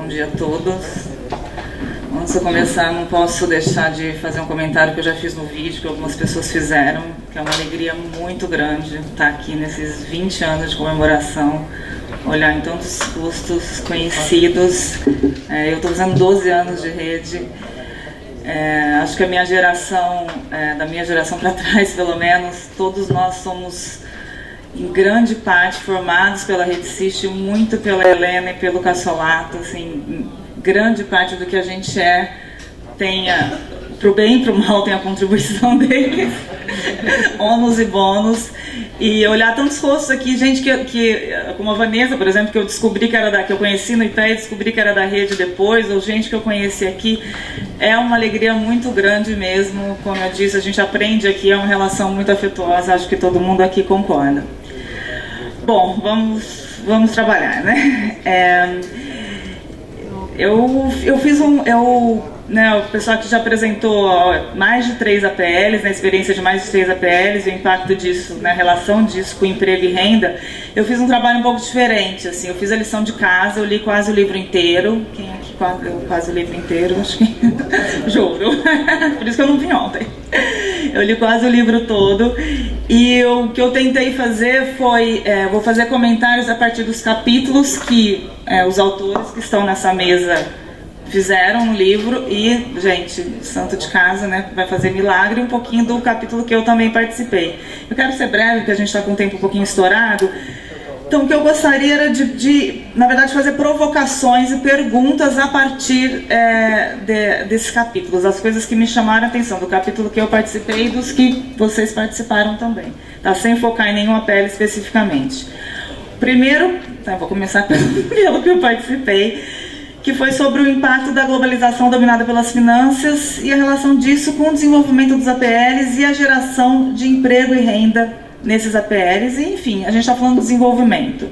Bom dia a todos. Antes de eu começar, não posso deixar de fazer um comentário que eu já fiz no vídeo, que algumas pessoas fizeram, que é uma alegria muito grande estar aqui nesses 20 anos de comemoração, olhar em tantos rostos conhecidos. Eu estou fazendo 12 anos de rede. Acho que a minha geração, da minha geração para trás pelo menos, todos nós somos em grande parte formados pela Rede Siste, muito pela Helena e pelo Cassolato, assim, grande parte do que a gente tenha, pro bem e pro mal, tem a contribuição deles, ônus e bônus, e olhar tantos rostos aqui, gente como a Vanessa, por exemplo, que eu descobri que era que eu conheci no IPE e descobri que era da rede depois, ou gente que eu conheci aqui, é uma alegria muito grande mesmo. Como eu disse, a gente aprende aqui, é uma relação muito afetuosa, acho que todo mundo aqui concorda. Bom, vamos trabalhar, né? O pessoal que já apresentou mais de 3 APLs, na experiência de mais de 3 APLs, o impacto disso, na relação disso com emprego e renda. Eu fiz um trabalho um pouco diferente, assim, eu fiz a lição de casa, eu li quase o livro inteiro. Quem aqui quase o livro inteiro? Acho que juro, por isso que eu não vim ontem. Eu li quase o livro todo e o que eu tentei fazer foi, vou fazer comentários a partir dos capítulos que os autores que estão nessa mesa fizeram no livro e, gente, santo de casa, né, vai fazer milagre, um pouquinho do capítulo que eu também participei. Eu quero ser breve, porque a gente está com o tempo um pouquinho estourado. Então, o que eu gostaria era na verdade, fazer provocações e perguntas a partir desses capítulos, as coisas que me chamaram a atenção, do capítulo que eu participei e dos que vocês participaram também, tá? Sem focar em nenhuma pele especificamente. Primeiro, vou começar pelo que eu participei, que foi sobre o impacto da globalização dominada pelas finanças e a relação disso com o desenvolvimento dos APLs e a geração de emprego e renda nesses APLs, e enfim, a gente está falando de desenvolvimento.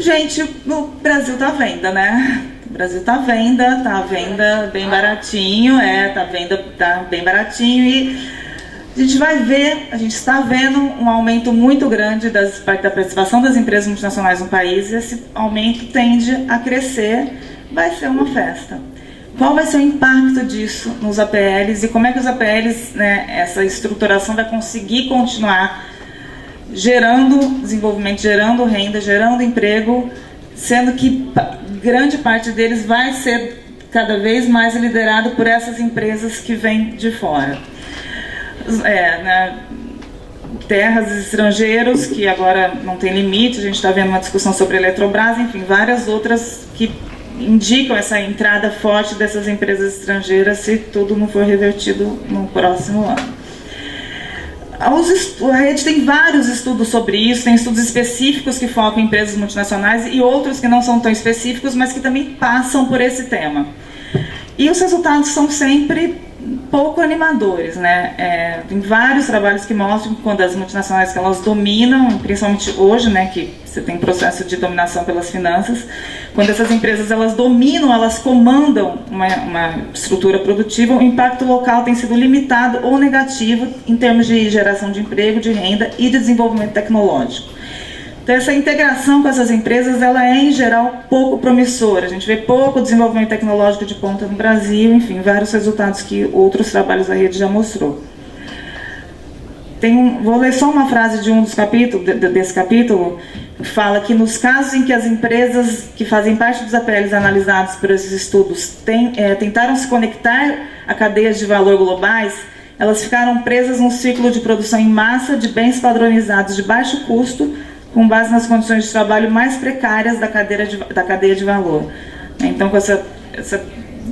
Gente, o Brasil está à venda, né? O Brasil está à venda bem baratinho, tá bem baratinho, e a gente vai ver, a gente está vendo um aumento muito grande da participação das empresas multinacionais no país, e esse aumento tende a crescer, vai ser uma festa. Qual vai ser o impacto disso nos APLs e como é que os APLs, né, essa estruturação vai conseguir continuar gerando desenvolvimento, gerando renda, gerando emprego, sendo que grande parte deles vai ser cada vez mais liderado por essas empresas que vêm de fora. Terras estrangeiros, que agora não tem limite, a gente está vendo uma discussão sobre a Eletrobras, enfim, várias outras que indicam essa entrada forte dessas empresas estrangeiras se tudo não for revertido no próximo ano. A rede tem vários estudos sobre isso, tem estudos específicos que focam em empresas multinacionais e outros que não são tão específicos, mas que também passam por esse tema. E os resultados são sempre pouco animadores, né? Tem vários trabalhos que mostram que quando as multinacionais que elas dominam, principalmente hoje, né, que você tem processo de dominação pelas finanças, quando essas empresas elas dominam, elas comandam uma estrutura produtiva, o impacto local tem sido limitado ou negativo em termos de geração de emprego, de renda e de desenvolvimento tecnológico. Então, essa integração com essas empresas, ela é, em geral, pouco promissora. A gente vê pouco desenvolvimento tecnológico de ponta no Brasil, enfim, vários resultados que outros trabalhos da rede já mostrou. Vou ler só uma frase de um dos capítulos, desse capítulo, que fala que nos casos em que as empresas que fazem parte dos APLs analisados por esses estudos tentaram se conectar a cadeias de valor globais, elas ficaram presas num ciclo de produção em massa de bens padronizados de baixo custo, com base nas condições de trabalho mais precárias da cadeia de valor. Então, com essa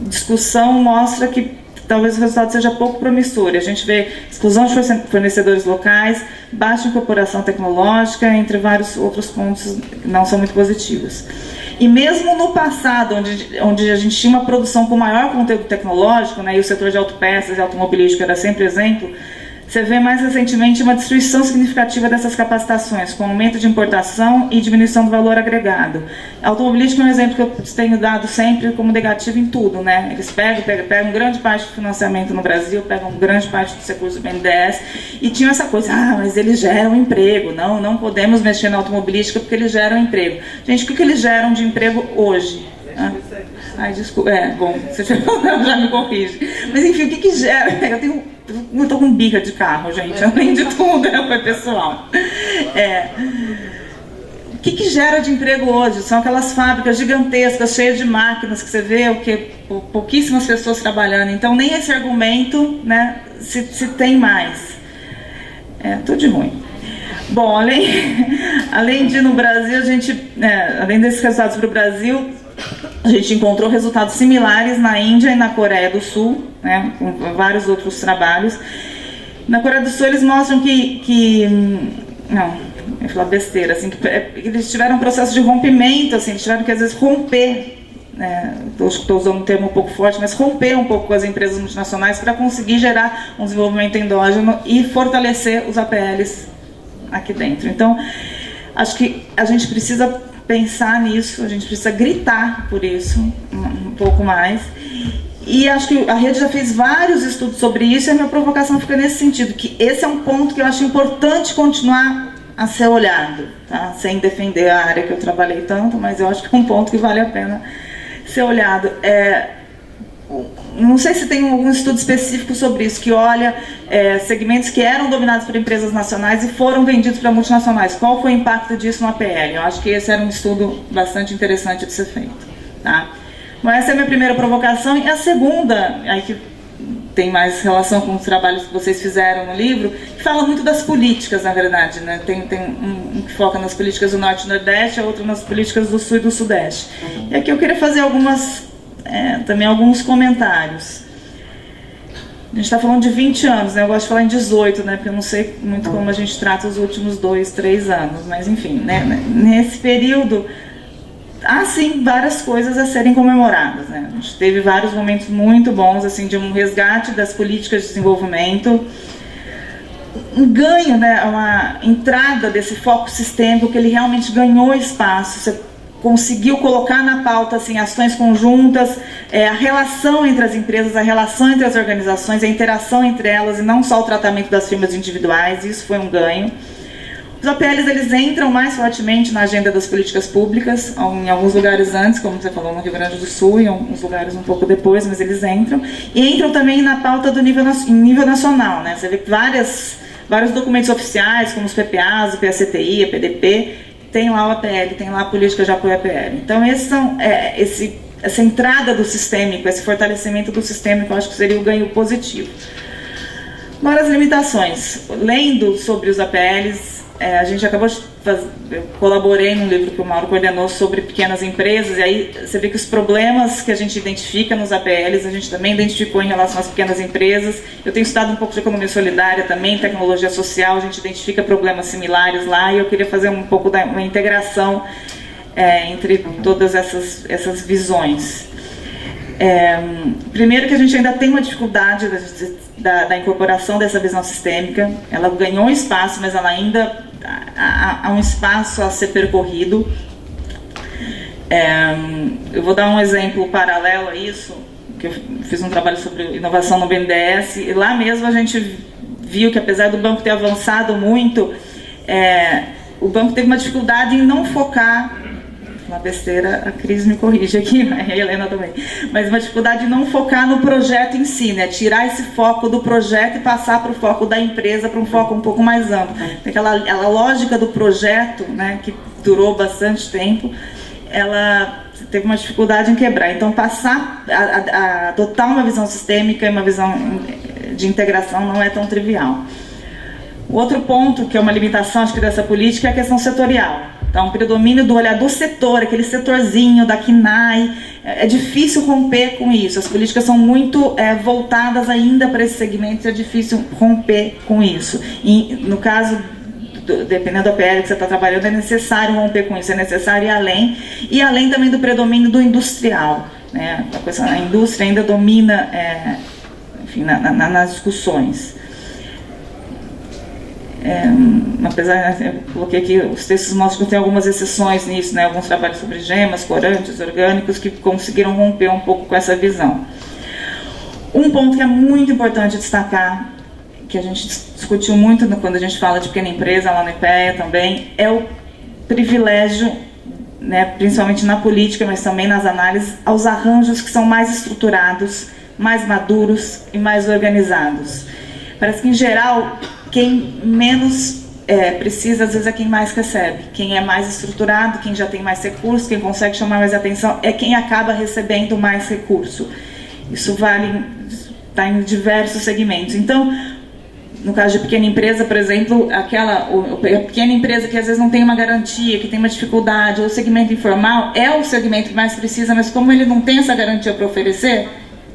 discussão mostra que talvez o resultado seja pouco promissor. A gente vê exclusão de fornecedores locais, baixa incorporação tecnológica, entre vários outros pontos que não são muito positivos. E mesmo no passado, onde a gente tinha uma produção com maior conteúdo tecnológico, né, e o setor de autopeças e automobilístico era sempre exemplo, você vê mais recentemente uma destruição significativa dessas capacitações, com aumento de importação e diminuição do valor agregado. Automobilístico é um exemplo que eu tenho dado sempre como negativo em tudo, né? Eles pegam grande parte do financiamento no Brasil, pegam grande parte dos recursos do BNDES e tinham essa coisa, mas eles geram emprego, não podemos mexer na automobilística porque eles geram emprego. Gente, o que eles geram de emprego hoje? Ai, desculpa. Bom, você já me corrige. Mas enfim, o que gera? Eu tô com birra de carro, gente. Além de tudo, foi pessoal. O que gera de emprego hoje? São aquelas fábricas gigantescas, cheias de máquinas, que você vê pouquíssimas pessoas trabalhando. Então, nem esse argumento, né, se tem mais. Tudo de ruim. Bom, além de no Brasil, a gente, além desses resultados para o Brasil, a gente encontrou resultados similares na Índia e na Coreia do Sul, né, com vários outros trabalhos. Na Coreia do Sul, eles mostram não, eu ia falar besteira, assim, que eles tiveram um processo de rompimento, assim, eles tiveram que às vezes romper, estou usando um termo um pouco forte, mas romper um pouco com as empresas multinacionais para conseguir gerar um desenvolvimento endógeno e fortalecer os APLs aqui dentro. Então, acho que a gente precisa pensar nisso, a gente precisa gritar por isso um pouco mais. E acho que a rede já fez vários estudos sobre isso, e a minha provocação fica nesse sentido, que esse é um ponto que eu acho importante continuar a ser olhado, tá? Sem defender a área que eu trabalhei tanto, mas eu acho que é um ponto que vale a pena ser olhado. Não sei se tem algum estudo específico sobre isso, que olha segmentos que eram dominados por empresas nacionais e foram vendidos para multinacionais. Qual foi o impacto disso no APL? Eu acho que esse era um estudo bastante interessante de ser feito, tá? Bom, essa é a minha primeira provocação. E a segunda, aí que tem mais relação com os trabalhos que vocês fizeram no livro, que fala muito das políticas, na verdade, né? Tem um que foca nas políticas do Norte e Nordeste, a outro nas políticas do Sul e do Sudeste. E aqui eu queria fazer também alguns comentários. A gente está falando de 20 anos, né? Eu gosto de falar em 18, né? Porque eu não sei muito como a gente trata os últimos 2, 3 anos, mas enfim, né? Nesse período, há sim várias coisas a serem comemoradas, né? A gente teve vários momentos muito bons, assim, de um resgate das políticas de desenvolvimento, um ganho, né? Uma entrada desse foco sistêmico, que ele realmente ganhou espaço. Você conseguiu colocar na pauta, assim, ações conjuntas, a relação entre as empresas, a relação entre as organizações, a interação entre elas, e não só o tratamento das firmas individuais. Isso foi um ganho. Os APLs, eles entram mais fortemente na agenda das políticas públicas, em alguns lugares antes, como você falou, no Rio Grande do Sul, e em alguns lugares um pouco depois, mas eles entram. E entram também na pauta em nível nacional, né? Você vê que vários documentos oficiais, como os PPAs, o PACTI, a PDP, tem lá o APL, tem lá a política de apoio ao APL. Então, essa entrada do sistêmico, esse fortalecimento do sistêmico, eu acho que seria um ganho positivo. Agora, as limitações. Lendo sobre os APLs, a gente acabou de eu colaborei num livro que o Mauro coordenou sobre pequenas empresas, e aí você vê que os problemas que a gente identifica nos APLs, a gente também identificou em relação às pequenas empresas. Eu tenho estudado um pouco de economia solidária também, tecnologia social, a gente identifica problemas similares lá, e eu queria fazer um pouco uma integração entre todas essas visões. Primeiro, que a gente ainda tem uma dificuldade da incorporação dessa visão sistêmica. Ela ganhou um espaço, mas ela ainda há um espaço a ser percorrido. Eu vou dar um exemplo paralelo a isso, que eu fiz um trabalho sobre inovação no BNDES, e lá mesmo a gente viu que, apesar do banco ter avançado muito, o banco teve uma dificuldade em não focar. Uma besteira, a Cris me corrige aqui, a Helena também, mas uma dificuldade de não focar no projeto em si, né? Tirar esse foco do projeto e passar para o foco da empresa, para um foco um pouco mais amplo. Aquela lógica do projeto, né, que durou bastante tempo, ela teve uma dificuldade em quebrar. Então, passar a adotar uma visão sistêmica e uma visão de integração não é tão trivial. O outro ponto, que é uma limitação, acho que, dessa política, é a questão setorial. Então, o predomínio do olhar do setor, aquele setorzinho da CNAE, é difícil romper com isso. As políticas são muito voltadas ainda para esse segmento, e é difícil romper com isso. E, no caso, dependendo do APL que você está trabalhando, é necessário romper com isso, é necessário ir além também do predomínio do industrial, né? A indústria ainda domina, enfim, nas discussões. Apesar, eu coloquei aqui, os textos mostram que tem algumas exceções nisso, né? Alguns trabalhos sobre gemas, corantes, orgânicos, que conseguiram romper um pouco com essa visão. Um ponto que é muito importante destacar, que a gente discutiu muito quando a gente fala de pequena empresa, lá no IPEA também, é o privilégio né, principalmente na política, mas também nas análises, aos arranjos que são mais estruturados, mais maduros e mais organizados. Parece que, em geral, quem menos precisa, às vezes, é quem mais recebe. Quem é mais estruturado, quem já tem mais recursos, quem consegue chamar mais atenção, é quem acaba recebendo mais recurso. Isso vale, está em diversos segmentos. Então, no caso de pequena empresa, por exemplo, a pequena empresa que às vezes não tem uma garantia, que tem uma dificuldade, ou o segmento informal é o segmento que mais precisa, mas como ele não tem essa garantia para oferecer,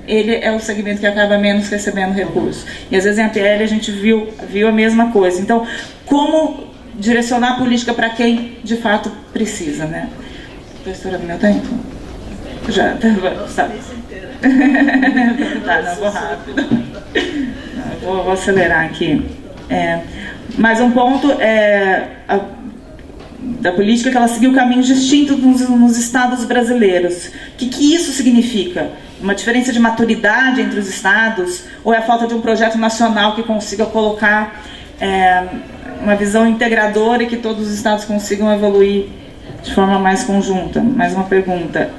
ele é o segmento que acaba menos recebendo recurso. E às vezes em APL a gente viu a mesma coisa. Então, como direcionar a política para quem de fato precisa, né? Estou estourando meu tempo? Já, sabe? Tá, não, vou rápido. Vou acelerar aqui. Mais um ponto da política, que ela seguiu caminhos distintos nos estados brasileiros. O que isso significa? Uma diferença de maturidade entre os estados, ou é a falta de um projeto nacional que consiga colocar uma visão integradora e que todos os estados consigam evoluir de forma mais conjunta? Mais uma pergunta.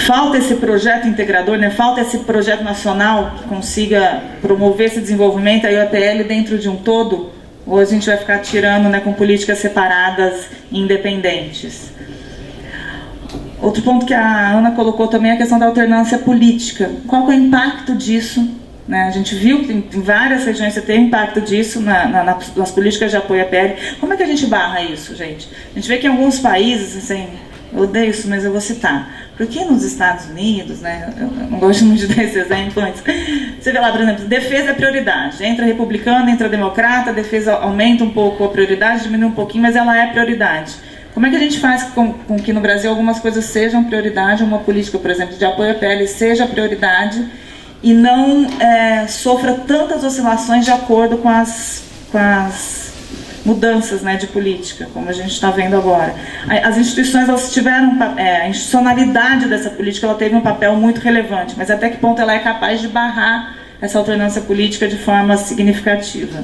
Falta esse projeto integrador, né? Falta esse projeto nacional que consiga promover esse desenvolvimento, aí o APL dentro de um todo, ou a gente vai ficar tirando, né, com políticas separadas e independentes? Outro ponto que a Ana colocou também é a questão da alternância política. Qual que é o impacto disso? Né? A gente viu que em várias regiões você tem impacto disso nas políticas de apoio à APL. Como é que a gente barra isso, gente? A gente vê que em alguns países, assim, eu odeio isso, mas eu vou citar. Porque nos Estados Unidos, né, eu não gosto muito de dar esse exemplo antes, você vê lá, por exemplo, defesa é prioridade. Entra republicano, entra democrata, a defesa aumenta um pouco a prioridade, diminui um pouquinho, mas ela é prioridade. Como é que a gente faz com que no Brasil algumas coisas sejam prioridade, uma política, por exemplo, de apoio à PL seja prioridade e não sofra tantas oscilações de acordo com as mudanças, né, de política, como a gente está vendo agora? As instituições, elas tiveram, a institucionalidade dessa política, ela teve um papel muito relevante, mas até que ponto ela é capaz de barrar essa alternância política de forma significativa?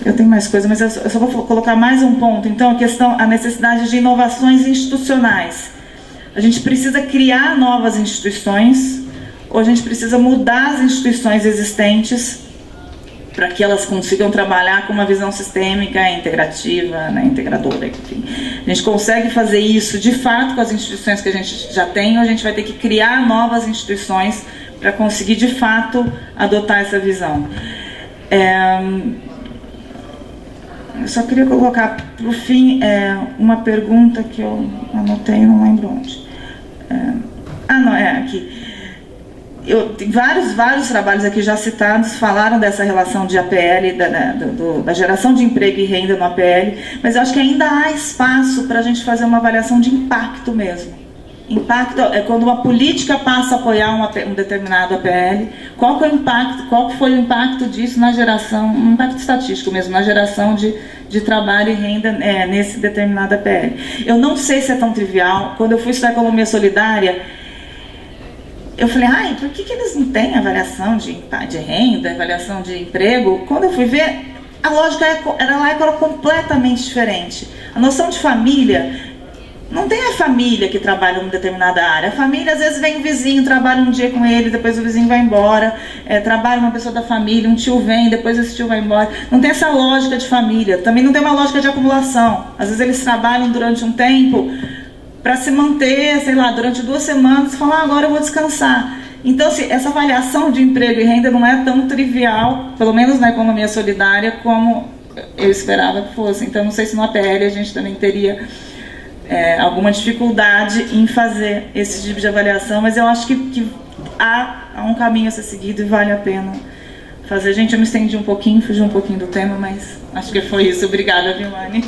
Eu tenho mais coisas, mas eu só vou colocar mais um ponto. Então, a necessidade de inovações institucionais. A gente precisa criar novas instituições, ou a gente precisa mudar as instituições existentes para que elas consigam trabalhar com uma visão sistêmica, integrativa, né, integradora, enfim. A gente consegue fazer isso, de fato, com as instituições que a gente já tem, ou a gente vai ter que criar novas instituições para conseguir, de fato, adotar essa visão. Eu só queria colocar, para o fim, uma pergunta que eu anotei, não lembro onde. Aqui. Tem vários trabalhos aqui já citados falaram dessa relação de APL, da geração de emprego e renda no APL, mas eu acho que ainda há espaço para a gente fazer uma avaliação de impacto mesmo. Impacto é quando uma política passa a apoiar um determinado APL, qual foi o impacto disso na geração, um impacto estatístico mesmo, na geração de trabalho e renda nesse determinado APL. Eu não sei se é tão trivial. Quando eu fui estudar economia solidária, eu falei, por que eles não têm avaliação de renda, avaliação de emprego? Quando eu fui ver, a lógica era completamente diferente. A noção de família, não tem a família que trabalha numa determinada área. A família, às vezes, vem o vizinho, trabalha um dia com ele, depois o vizinho vai embora, trabalha uma pessoa da família, um tio vem, depois esse tio vai embora. Não tem essa lógica de família. Também não tem uma lógica de acumulação. Às vezes eles trabalham durante um tempo para se manter, sei lá, durante 2 semanas e falar, agora eu vou descansar. Então, essa avaliação de emprego e renda não é tão trivial, pelo menos na economia solidária, como eu esperava que fosse. Então, não sei se no APL a gente também teria alguma dificuldade em fazer esse tipo de avaliação, mas eu acho que há um caminho a ser seguido e vale a pena fazer. Gente, eu me estendi um pouquinho, fugi um pouquinho do tema, mas acho que foi isso. Obrigada, Vilmane.